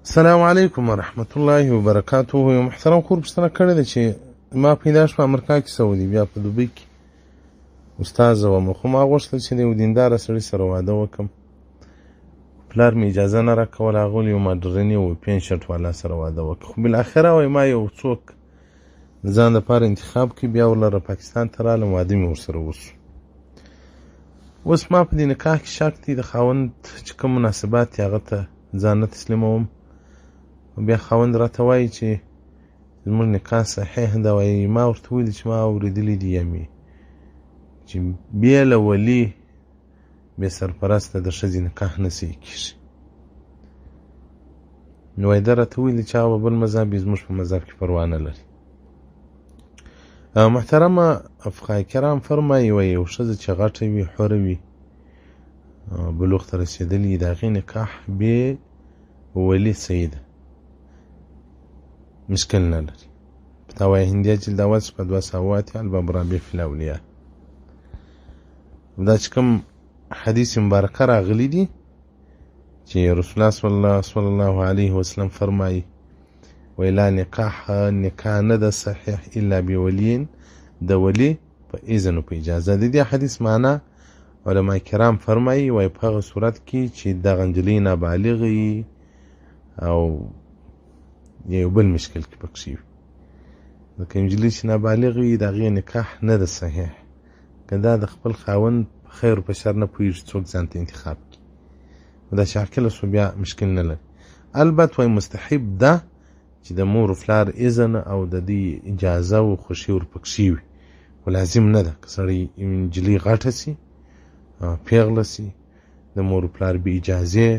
السلام علیکم ورحمت الله وبرکاته. یو محترم خور پوښتنه کړې ده چې ما پیدا شوم امریکا کې سعودي، بیا په دوبۍ کې استاذه وم، خو ما غوښتل چې د یو دینداره سړي سره واده وکړم. پلار مې اجازه نه راکوله، هغوی یو ماډرني و پین شرټ والا سره واده وکړ. خو بالاخره وایي ما یو څوک د ځان دپاره انتخاب کړي، بیا ورلره پاکستان ته رالم، واده مې ورسره وشو. اوس ما په دې نکاح کې شک دی، د خاوند چې کوم مناسبات دي هغه ته ځان نه تسلیموم. بیا خاوند راته وایي چې زموږ نکاح صحیح ده. وایي ما ورته ویلي چې ما اورېدلي دي یمې چې بې له ولي بې سرپرسته د ښځې نکاح نه صحیح کېږي. نو وایي ده راته ویلي چې هغه بل مذهب یې زموږ په مذهب کې پروا نه لري. محترمه فقهای کرام فرمایي وایي یو ښځه چې غټه وي، حوره وي، بلوغ ته رسېدلې وي، د هغې نکاح بې ولي صحیح ده، مشکل نه لري. فتاوای هندیه جلد اول صفحه 208 الباب رابع فی الاولیاء. دا چې کوم حدیث مبارکه راغلی دي چې رسول الله صلی الله علیه وسلم فرمایي وی لا نکاح نه ده صحیح الا بولین، د ولی په اذن او په اجازه. د دې حدیث معنا علما کرام فرمایي وی په هغه صورت کې چې دغه نجلۍ نابالغه وي او یو بل مشکل کې پکې وي. لکه نجلۍ چې نابالغه وي د هغې نکاح نه ده صحیح، که دا د خپل خاوند په خیر په شر نه پوهېږي څوک ځان ته انتخاب کړي، دا چې عاقله شو بیا مشکل نه لري. البته وایي مستحب ده چې د مور و پلار اذن او د دې اجازه و خوښي ورپکښې وي، خو لازم نه ده که سړی نجلۍ غټه سي، پیغله سي، د مور و پلار بې اجازې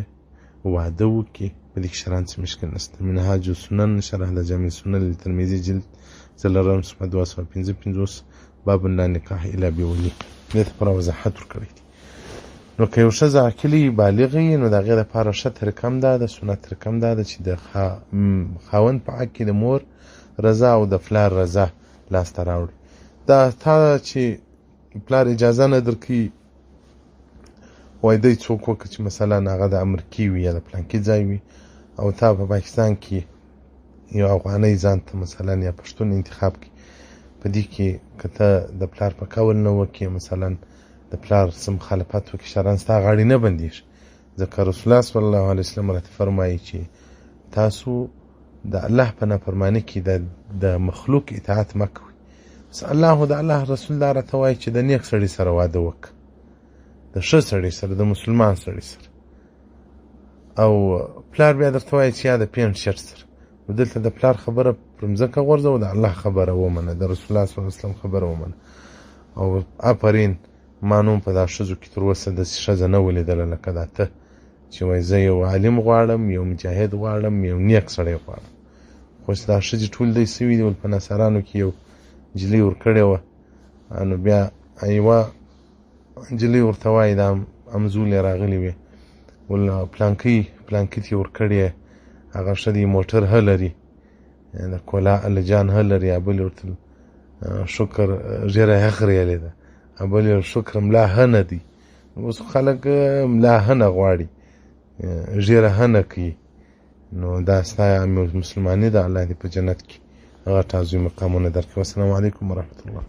واده وکړي، په دې کې شرعاً څه مشکل نشته. منهاج السنن شرح د جامع السنن لترمذي جلد 4 صفحه 255 باب لا نکاح الا بولي، دې ته پوره وضاحت ورکړی دی. نو که یو ښځه عاقلې بالغه وي نو د هغې دپاره ښه طریقه هم دا ده، سنت طریقه هم دا ده چې د خاوند په حق کې د مور رضا او د پلار رضا لاسته راوړي. دا تا چې پلار اجازه نه درکوي، وایي دی څوک وکړه چې مثلا هغه د امریکې وي یا د پلانکي ځای وي او تا په پاکستان کې یو افغانۍ ځان ته مثلا یا پښتون انتخاب کړي، په دې کې که ته د پلار په قول نه وکړې، مثلا د پلار څه مخالفت وکړي، شرعاً ستا غاړې نه بندېږي. ځکه رسول الله صلی الله علیه وسلم راته فرمایي چې تاسو د الله په نافرماني کې د مخلوق اطاعت مه کوئ. بس الله د الله رسول دا راته وایي چې د نیک سړي سره واده وکړه، د ښه سړي سره، د مسلمان سړي سره. او پلار بیا درته وایي چې یا د پینټ شرټ سره. نو دلته د پلار خبره پر مځکه غورځوه، د الله خبره ومنه، د رسول الله صلی الله علیه وسلم خبره ومنه. او آفرین، ما نوم په دا ښځو کې تر اوسه داسې ښځه نه ولیدله لکه دا ته چې وایي زه یو عالم غواړم، یو مجاهد غواړم، یو نیک سړی غواړم. خو چې دا ښځې ټول دی سوي دي، ول په نصارانو کې یو نجلۍ ورکړې وه، نو بیا یوه نجلۍ ورته وایي دا همزولې راغلې وې، ول پلانکي ته یې ورکړې، هغه ښه دی موټر ښه لري، د کولا الجان ښه لري، بل یې ورته شکر ژیره اخریلې ده، بل یې شکر ملا ښه نه دی. اوس خلک ملا ښه نه غواړي، ژیره ښه نه کوي. نو دا ستا مسلماني ده، الله دې په جنت کې غټ عظیم مقامونه درکړي. والسلام علیکم ورحمة الله.